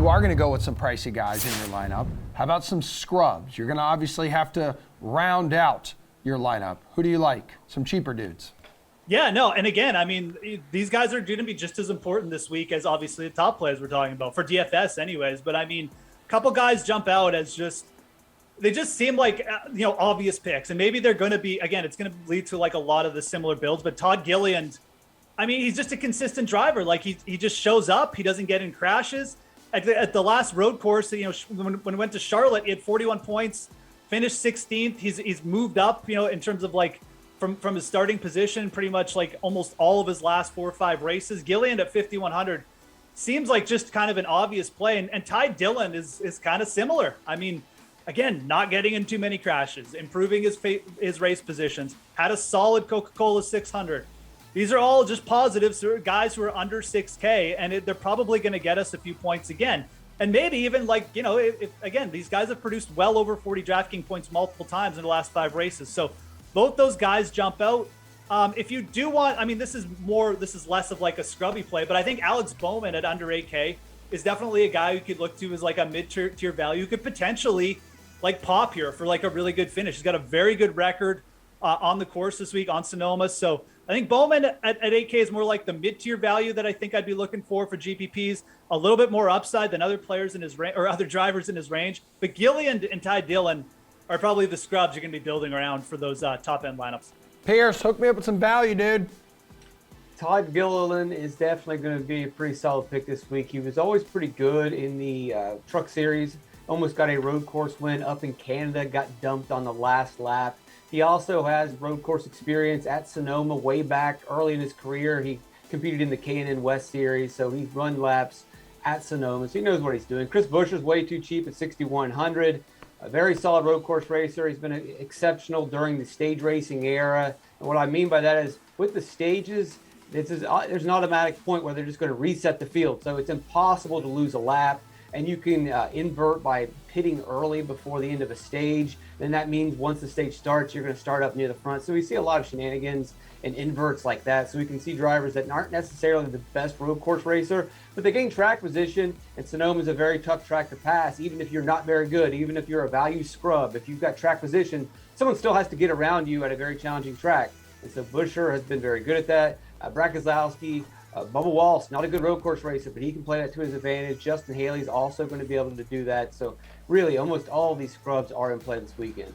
are going to go with some pricey guys in your lineup, how about some scrubs? You're going to obviously have to round out your lineup. Who do you like? Some cheaper dudes. Yeah, no, and again, I mean, these guys are going to be just as important this week as obviously the top players we're talking about, for DFS anyways. But I mean, a couple guys jump out as they just seem like, obvious picks. And maybe they're going to be, again, it's going to lead to like a lot of the similar builds. But Todd Gilliland, I mean, he's just a consistent driver. Like he just shows up. He doesn't get in crashes. At the last road course, when he went to Charlotte, he had 41 points, finished 16th. He's moved up, in terms of like, from his starting position, pretty much like almost all of his last 4 or 5 races. Gilliland at 5,100 seems like just kind of an obvious play. And Ty Dillon is kind of similar. I mean, again, not getting in too many crashes, improving his race positions, had a solid Coca-Cola 600. These are all just positives for guys who are under 6K, and they're probably going to get us a few points again. And maybe even like, if again, these guys have produced well over 40 DraftKings points multiple times in the last 5 races. So both those guys jump out. If you do want, I mean, this is less of like a scrubby play, but I think Alex Bowman at under 8K is definitely a guy who could look to as like a mid-tier value, who could potentially like pop here for like a really good finish. He's got a very good record on the course this week on Sonoma. So I think Bowman at 8K is more like the mid-tier value that I think I'd be looking for GPPs. A little bit more upside than other players in his range or other drivers in his range. But Gilliland and Ty Dillon are probably the scrubs you're going to be building around for those top-end lineups. Pearce, hook me up with some value, dude. Todd Gilliland is definitely going to be a pretty solid pick this week. He was always pretty good in the Truck Series. Almost got a road course win up in Canada, got dumped on the last lap. He also has road course experience at Sonoma way back early in his career. He competed in the K&N West Series, so he's run laps at Sonoma, so he knows what he's doing. Chris Buescher's way too cheap at 6,100. A very solid road course racer. He's been exceptional during the stage racing era. And what I mean by that is with the stages, there's an automatic point where they're just going to reset the field. So it's impossible to lose a lap. And you can invert by pitting early before the end of a stage. Then that means once the stage starts, you're going to start up near the front. So we see a lot of shenanigans and inverts like that. So we can see drivers that aren't necessarily the best road course racer, but they gain track position. And Sonoma is a very tough track to pass, even if you're not very good, even if you're a value scrub. If you've got track position, someone still has to get around you at a very challenging track. And so Buescher has been very good at that. Brackeslowski, Bubba Walsh, not a good road course racer, but he can play that to his advantage. Justin Haley's also going to be able to do that. So really, almost all of these scrubs are in play this weekend.